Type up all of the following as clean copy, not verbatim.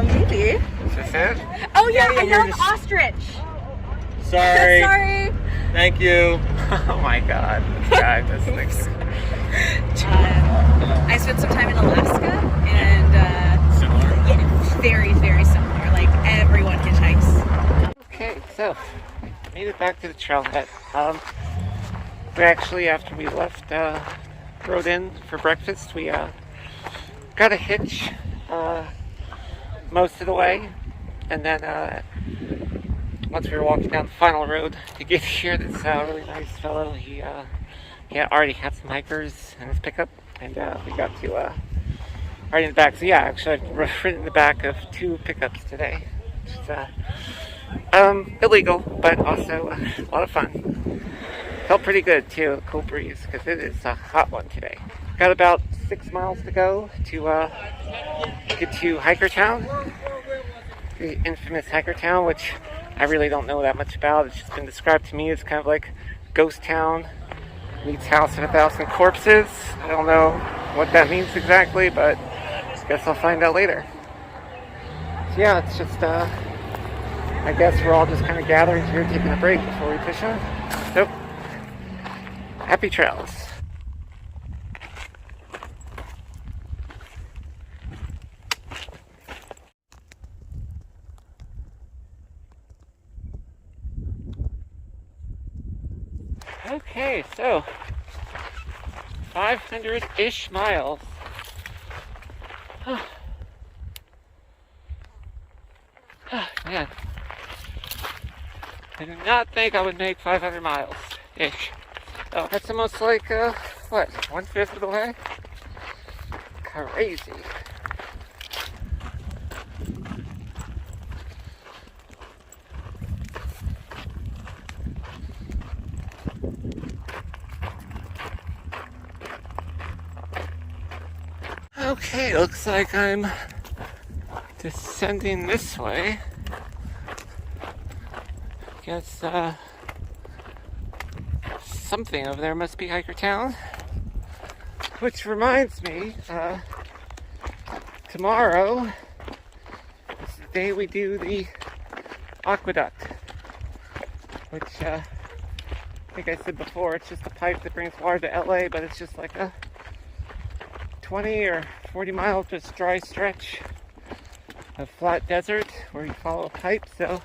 Maybe. Is this it? Oh yeah, I we're love just- ostrich. Sorry. Sorry. Thank you. Oh my god. This guy, this thing. I spent some time in Alaska, and Similar. yeah, very, very similar. Like everyone hitchhikes. Okay, so made it back to the trailhead. We actually, after we left, rode in for breakfast. We got a hitch most of the way, and then once we were walking down the final road to get here, this really nice fellow, he already had some hikers in his pickup, and we got to right in the back. So yeah, actually I've ridden in the back of 2 pickups today. It's illegal, but also a lot of fun. Felt pretty good too, a cool breeze, because it is a hot one today. Got about 6 miles to go to get to Hiker Town, the infamous Hiker Town, which I really don't know that much about. It's just been described to me as kind of like ghost town meets House of 1,000 Corpses. I don't know what that means exactly, but I guess I'll find out later. So yeah, it's just I guess we're all just kind of gathering here, taking a break before we push on. So, happy trails. Okay, so 500-ish miles. Oh, man. I did not think I would make 500 miles-ish. Oh, that's almost like, what, 1/5 of the way? Crazy. Okay, looks like I'm descending this way. Guess something over there must be Hiker Town. Which reminds me, tomorrow is the day we do the Aqueduct. Which I think I said before, it's just a pipe that brings water to LA, but it's just like a 20 or 40 mile just dry stretch of flat desert where you follow a pipe. So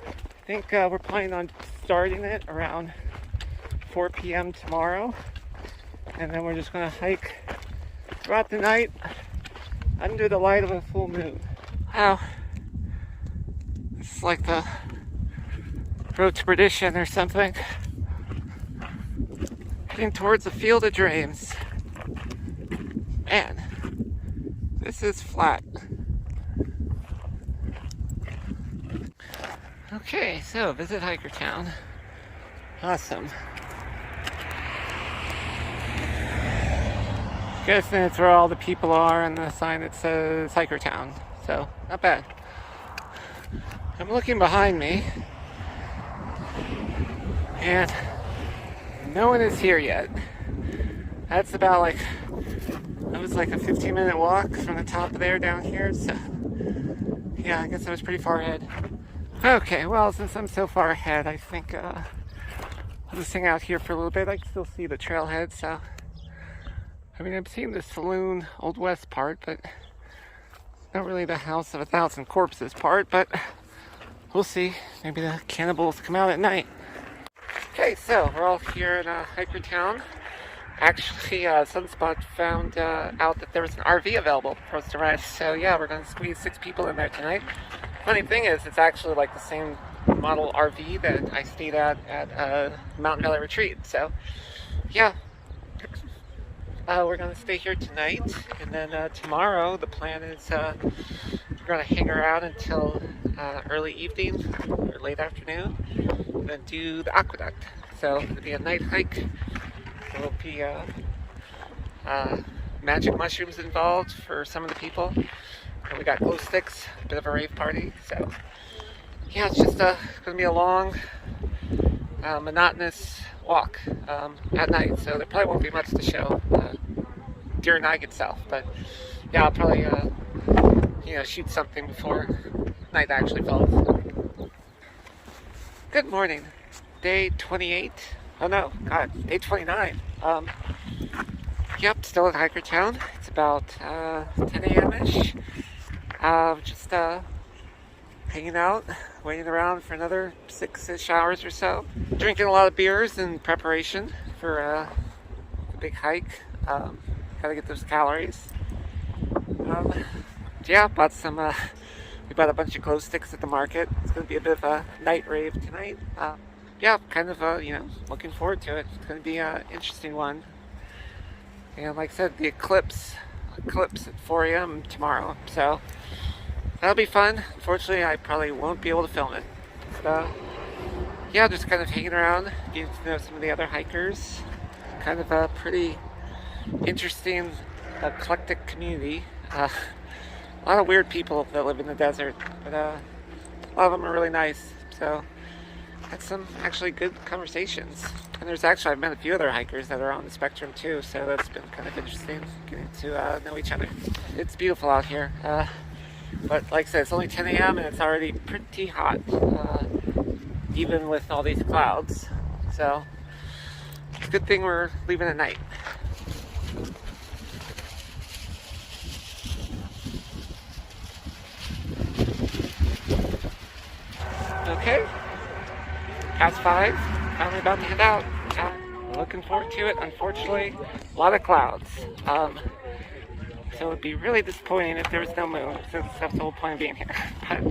I think we're planning on starting it around 4 p.m. tomorrow, and then we're just going to hike throughout the night under the light of a full moon. Wow, it's like the road to perdition or something. Heading towards the field of dreams. Man, this is flat. Okay, so visit Hiker Town. Awesome. Guessing it's where all the people are and the sign that says Hiker Town. So, not bad. I'm looking behind me, and no one is here yet. That's about like, it was like a 15-minute walk from the top of there down here, so yeah, I guess I was pretty far ahead. Okay, well, since I'm so far ahead, I think I'll just hang out here for a little bit. I can still see the trailhead, so I mean, I've seen the saloon Old West part, but not really the House of 1,000 Corpses part, but we'll see. Maybe the cannibals come out at night. Okay, so we're all here in Hiker Town. Actually, Sunspot found out that there was an RV available for us to rent, so yeah, we're going to squeeze 6 people in there tonight. Funny thing is, it's actually like the same model RV that I stayed at Mountain Valley Retreat, so yeah. We're going to stay here tonight, and then tomorrow the plan is we're going to hang around until early evening or late afternoon, and then do the Aqueduct. So it'll be a night hike. There will be magic mushrooms involved for some of the people, and we got glow sticks, a bit of a rave party. So yeah, it's just going to be a long, monotonous walk at night, so there probably won't be much to show during the hike itself, but yeah, I'll probably shoot something before night actually falls. Good morning. Day 28. Oh no, God, day 29. Yep, still at Hikertown. It's about 10 a.m.-ish. Just hanging out, waiting around for another 6-ish hours or so. Drinking a lot of beers in preparation for the big hike. Gotta get those calories. Yeah, bought some, we bought a bunch of glow sticks at the market. It's gonna be a bit of a night rave tonight. Yeah, kind of, looking forward to it. It's gonna be an interesting one. And like I said, the eclipse at 4 a.m. tomorrow. So that'll be fun. Unfortunately, I probably won't be able to film it. So yeah, just kind of hanging around, getting to know some of the other hikers. Kind of a pretty interesting, eclectic community. A lot of weird people that live in the desert, but a lot of them are really nice. So had some actually good conversations. And I've met a few other hikers that are on the spectrum too, so that's been kind of interesting getting to know each other. It's beautiful out here, but like I said, it's only 10 a.m. and it's already pretty hot, even with all these clouds. So it's a good thing we're leaving at night. Okay, past 5, finally about to head out. Looking forward to it. Unfortunately, a lot of clouds. So it'd be really disappointing if there was no moon, since that's the whole point of being here. But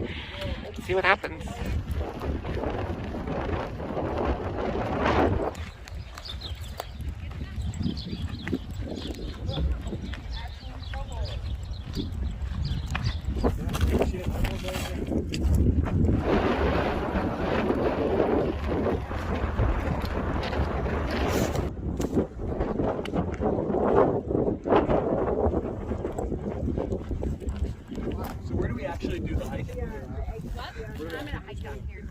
let's see what happens. Actually do the hike. I'm gonna hike down here.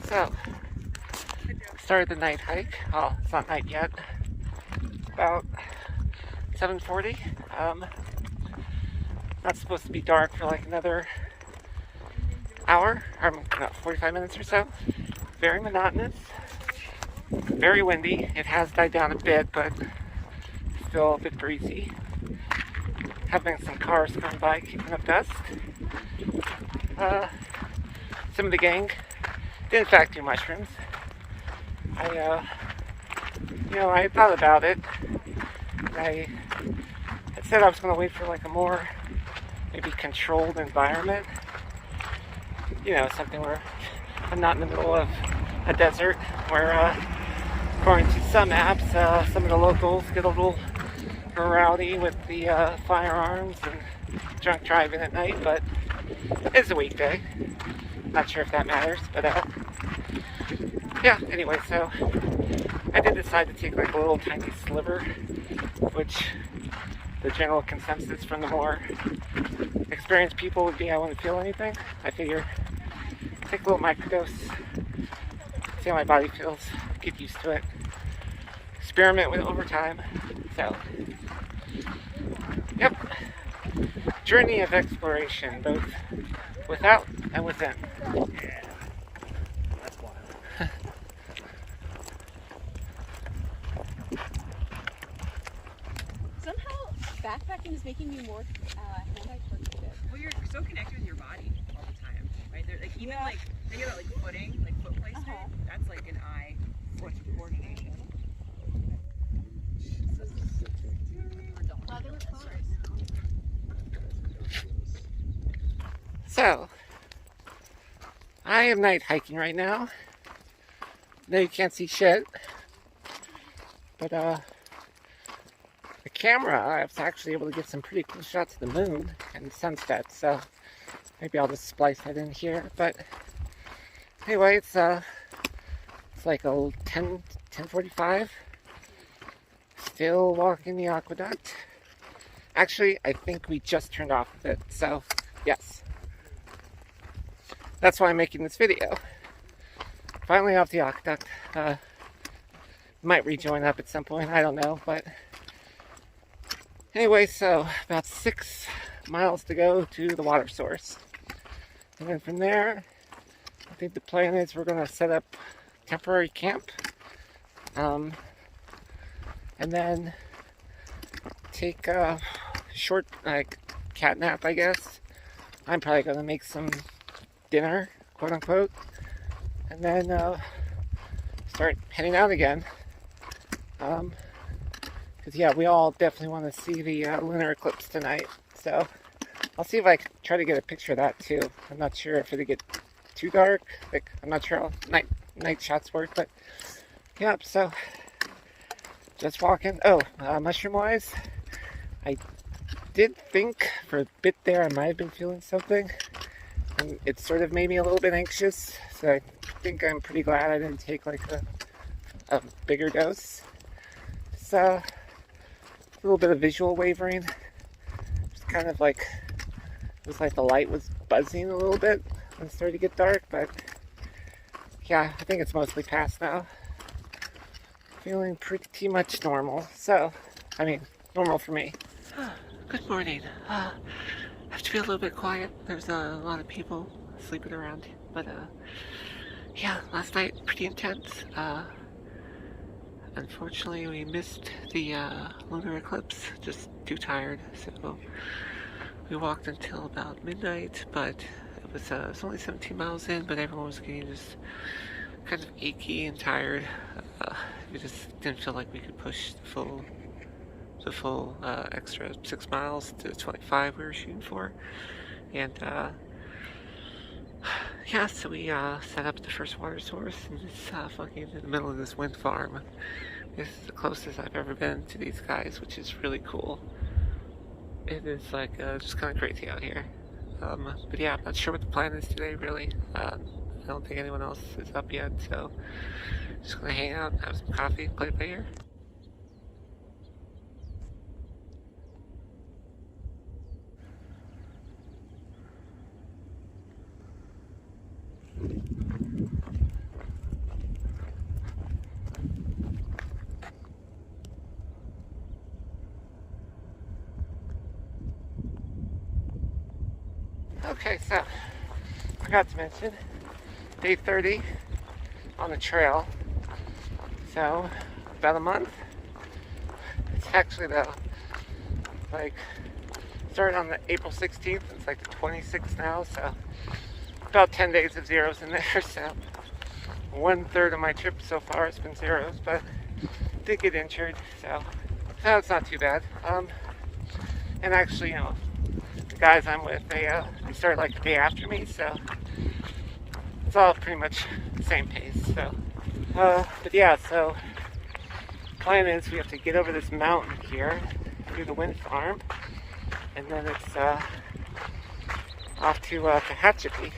So, started the night hike. Oh, it's not night yet. About 7:40. Not supposed to be dark for like another hour, or no, 45 minutes or so. Very monotonous, very windy. It has died down a bit, but still a bit breezy. Having some cars come by, keeping up dust. Some of the gang did in fact do mushrooms. I thought about it. I had said I was going to wait for like a more maybe controlled environment. Something where I'm not in the middle of a desert where, according to some apps, some of the locals get a little rowdy with the firearms and drunk driving at night, but it's a weekday. Not sure if that matters, but yeah, anyway, so I did decide to take like a little tiny sliver, which the general consensus from the more experienced people would be I wouldn't feel anything. I figure take a little microdose, see how my body feels, get used to it, experiment with it over time. So, yep, journey of exploration, both without and within. Yeah, that's wild. Somehow, backpacking is making you more hand-eye coordinated. Well, you're so connected with your body all the time, right? There, like even like think about like footing, like foot placement. That's like an eye foot coordination. So, I am night hiking right now. No, you can't see shit, but the camera, I was actually able to get some pretty cool shots of the moon and sunset, so maybe I'll just splice that in here. But anyway, it's like a 10:45. Still walking the aqueduct. Actually, I think we just turned off of it, so yes. That's why I'm making this video. Finally off the aqueduct. Might rejoin up at some point, I don't know, but anyway, so about 6 miles to go to the water source. And then from there, I think the plan is we're going to set up temporary camp. And then take a short, cat nap, I guess. I'm probably going to make some dinner, quote unquote. And then start heading out again. Because yeah, we all definitely want to see the lunar eclipse tonight. So I'll see if I can try to get a picture of that too. I'm not sure if it'll get too dark. Like, I'm not sure how night shots work, but yeah. So just walking. Oh, mushroom wise, I did think for a bit there I might have been feeling something, and it sort of made me a little bit anxious. So I think I'm pretty glad I didn't take like a bigger dose. So a little bit of visual wavering. Just kind of like, it was like the light was buzzing a little bit when it started to get dark, but yeah, I think it's mostly past now. Feeling pretty much normal. So, I mean, normal for me. Good morning. I have to be a little bit quiet. There's a lot of people sleeping around, but yeah, last night pretty intense. Unfortunately, we missed the lunar eclipse. Just too tired, so we walked until about midnight. But it was only 17 miles in, but everyone was getting just kind of achy and tired. We just didn't feel like we could push the full extra 6 miles to 25 we were shooting for, and yeah, so we set up the first water source, and it's fucking in the middle of this wind farm. This is the closest I've ever been to these guys, which is really cool. It is like just kind of crazy out here. But yeah, I'm not sure what the plan is today, really. I don't think anyone else is up yet, so just gonna hang out, have some coffee, play it by ear. Okay, so I forgot to mention day 30 on the trail. So about a month. It's actually started on the April 16th. It's like the 26th now, so about 10 days of zeros in there. So 1/3 of my trip so far has been zeros, but did get injured, so it's not too bad. And actually, the guys I'm with, they started like the day after me, so it's all pretty much the same pace. So, but yeah, so plan is we have to get over this mountain here through the wind farm, and then it's off to Tehachapi.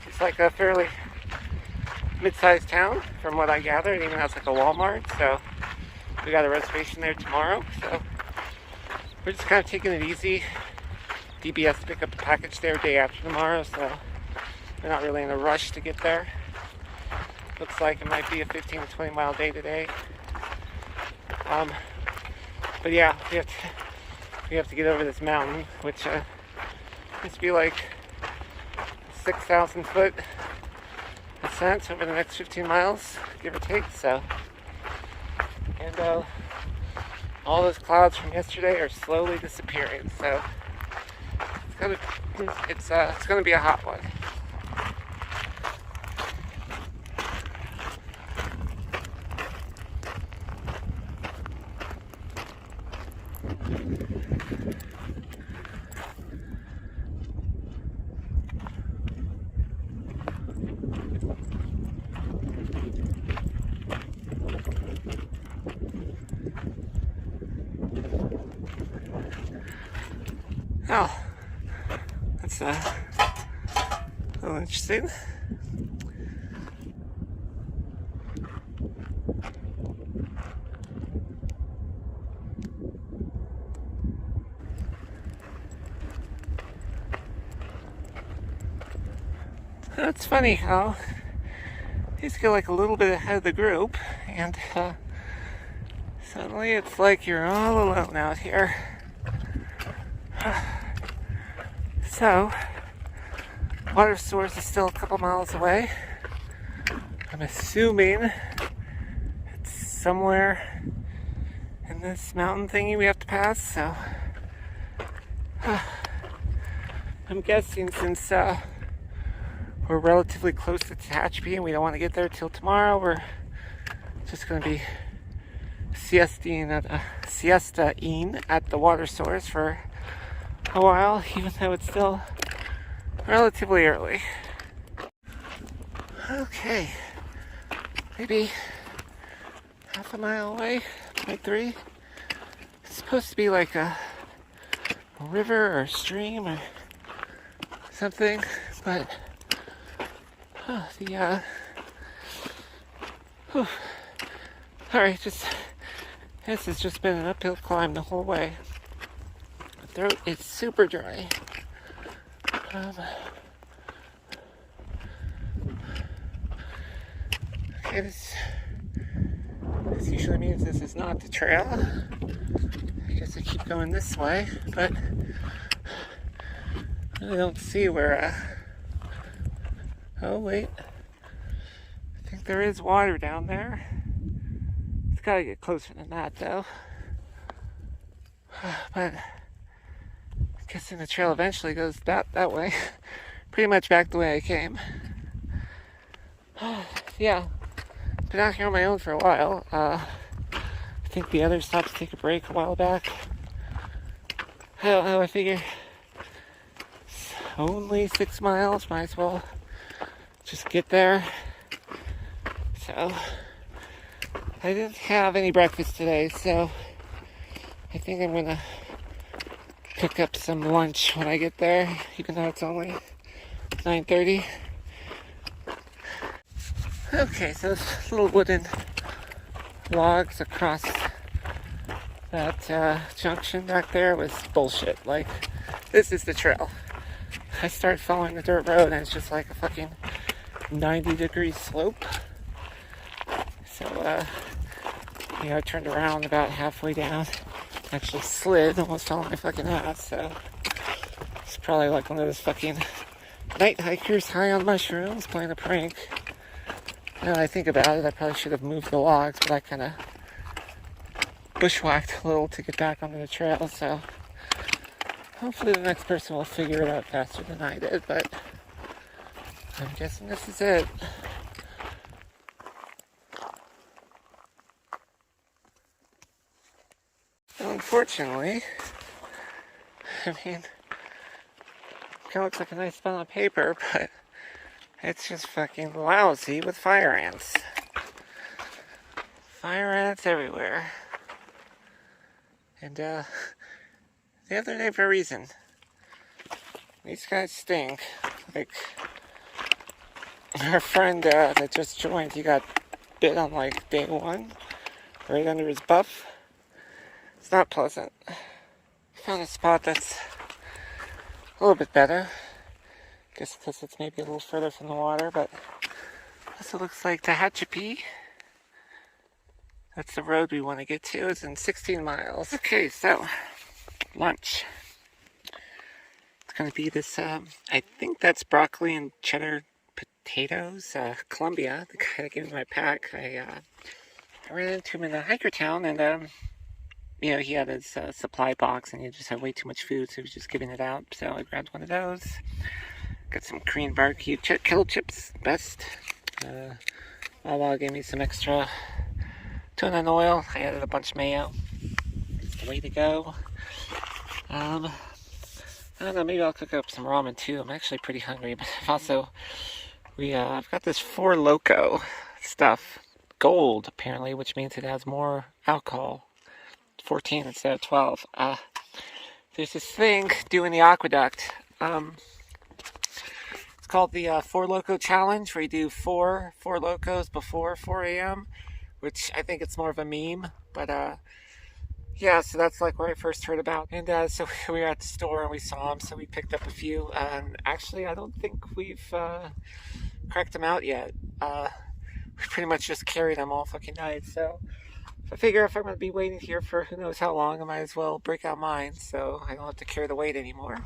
It's like a fairly mid-sized town, from what I gather. It even has like a Walmart, so we got a reservation there tomorrow. So we're just kind of taking it easy. DBS to pick up a package there day after tomorrow, so we're not really in a rush to get there. Looks like it might be a 15 to 20 mile day today. But yeah, we have to get over this mountain, which must be like 6,000 foot ascent over the next 15 miles, give or take. So, and all those clouds from yesterday are slowly disappearing. So it's gonna be a hot one. Oh, that's a little interesting. It's funny how you just get like a little bit ahead of the group, and suddenly it's like you're all alone out here. So, water source is still a couple miles away. I'm assuming it's somewhere in this mountain thingy we have to pass, so I'm guessing since we're relatively close to Tehachapi and we don't want to get there till tomorrow, we're just going to be siestaing at the water source for a while, even though it's still relatively early. Okay, maybe half a mile away, 0.3. It's supposed to be like a river or a stream or something, but alright, this has just been an uphill climb the whole way. My throat is super dry. Okay, this usually means this is not the trail. I guess I keep going this way, but I really don't see where, oh wait, I think there is water down there. It's gotta get closer than that though. But I'm guessing the trail eventually goes that way. Pretty much back the way I came. Yeah, been out here on my own for a while. I think the others stopped to take a break a while back. I don't know, I figure it's only 6 miles, might as well just get there. So, I didn't have any breakfast today, so I think I'm gonna pick up some lunch when I get there, even though it's only 9:30. Okay, so those little wooden logs across that junction back there was bullshit. Like, this is the trail. I started following the dirt road and it's just like a fucking 90-degree slope. So, I turned around about halfway down. Actually slid, almost fell on my fucking ass, so it's probably like one of those fucking night hikers high on mushrooms playing a prank. Now that I think about it, I probably should have moved the logs, but I kind of bushwhacked a little to get back onto the trail, so hopefully the next person will figure it out faster than I did, but I'm guessing this is it. Unfortunately, I mean, it kind of looks like a nice spot on paper, but it's just fucking lousy with fire ants. Fire ants everywhere. And, the other name for a reason. These guys stink. Like, our friend that just joined, he got bit on like day 1, right under his buff. It's not pleasant. Found a spot that's a little bit better. Guess because it's maybe a little further from the water, but this looks like Tehachapi. That's the road we want to get to. It's in 16 miles. Okay, so lunch. It's going to be this, I think that's broccoli and cheddar potatoes. Columbia, the guy that gave me my pack. I ran into him in the hiker town, and he had his supply box, and he just had way too much food, so he was just giving it out. So I grabbed one of those. Got some Korean barbecue kettle chips, best. Wawa gave me some extra tuna and oil. I added a bunch of mayo. It's the way to go. I don't know, maybe I'll cook up some ramen too. I'm actually pretty hungry, but I've got this 4 Loko stuff. Gold, apparently, which means it has more alcohol. 14 instead of 12. There's this thing doing the Aqueduct. It's called the 4 Loko Challenge, where you do 4 Lokos before 4 a.m., which I think it's more of a meme. But yeah, so that's like where I first heard about. And so we were at the store and we saw them, so we picked up a few. And actually, I don't think we've cracked them out yet. We pretty much just carried them all fucking night. So I figure if I'm going to be waiting here for who knows how long, I might as well break out mine so I don't have to carry the weight anymore.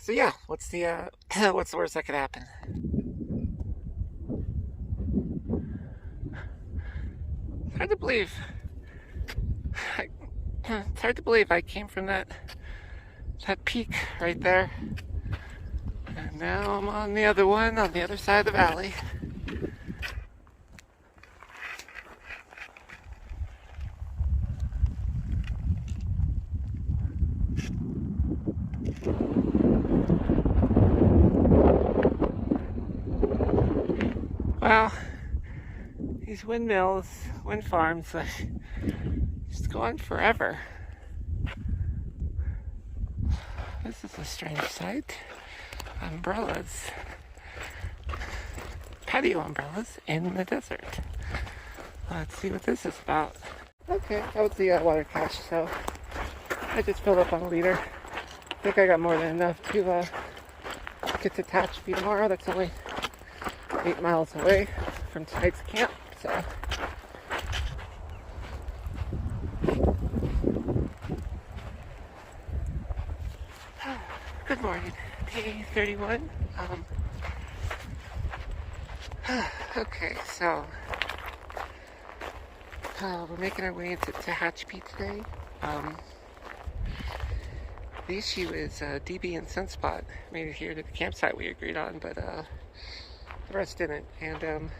So yeah, what's the worst that could happen? It's hard to believe. It's hard to believe I came from that peak right there. And now I'm on the other one, on the other side of the valley. Wow, these windmills, wind farms, just go on forever. This is a strange sight. Umbrellas. Patio umbrellas in the desert. Let's see what this is about. Okay, that was the water cache, so I just filled up on a liter. I think I got more than enough to get to Tehachapi tomorrow. That's only 8 miles away from tonight's camp, so. Good morning, day 31. Okay, so we're making our way into Tehachapi today. The issue is DB and Sunspot made it here to the campsite we agreed on, but the rest didn't. And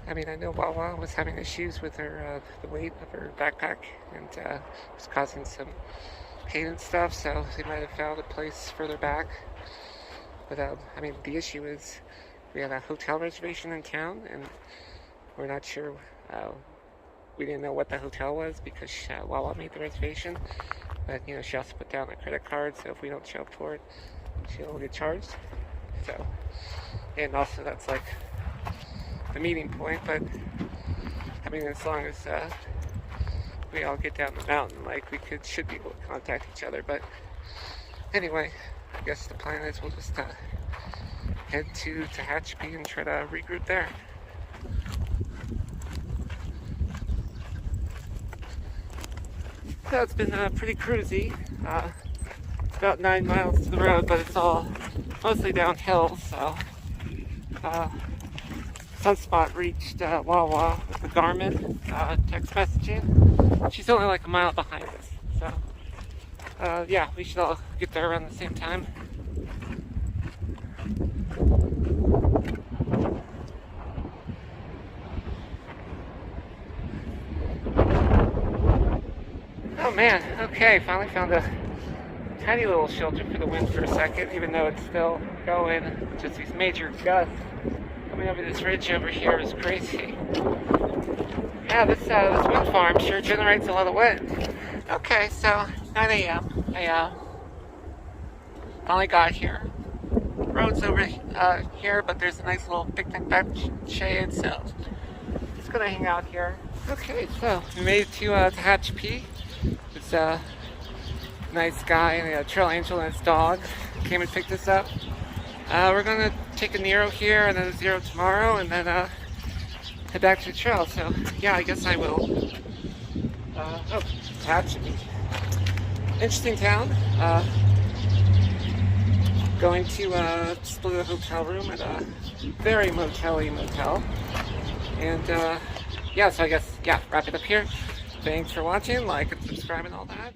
I mean, I know Wawa was having issues with her the weight of her backpack, and was causing some pain and stuff, so they might have found a place further back. But I mean, the issue is we had a hotel reservation in town, and we're not sure. We didn't know what the hotel was because Wawa made the reservation, but you know, she also put down a credit card, so if we don't show up for it, she'll get charged. So, and also that's like the meeting point. But I mean, as long as we all get down the mountain, like we should be able to contact each other. But anyway, I guess the plan is we'll just head to Tehachapi and try to regroup there. So it's been pretty cruisy. It's about 9 miles to the road, but it's all mostly downhill. So Sunspot reached Wawa with the Garmin text messaging. She's only like a mile behind us. So yeah, we should all get there around the same time. Oh man, okay, finally found a tiny little shelter for the wind for a second, even though it's still going. Just these major gusts coming over this ridge over here is crazy. Yeah, this wind farm sure generates a lot of wind. Okay, so 9 a.m. I finally got here. Road's over here, but there's a nice little picnic bench shade, so just gonna hang out here. Okay, so we made it to Tehachapi. This nice guy and a trail angel and his dog came and picked us up. We're gonna take a Nero here and then a Zero tomorrow, and then head back to the trail. So yeah, I guess I will. Oh, Tehachapi. Interesting town. Going to split a hotel room at a very motel-y motel. And yeah, so I guess, yeah, wrap it up here. Thanks for watching, like and subscribe and all that.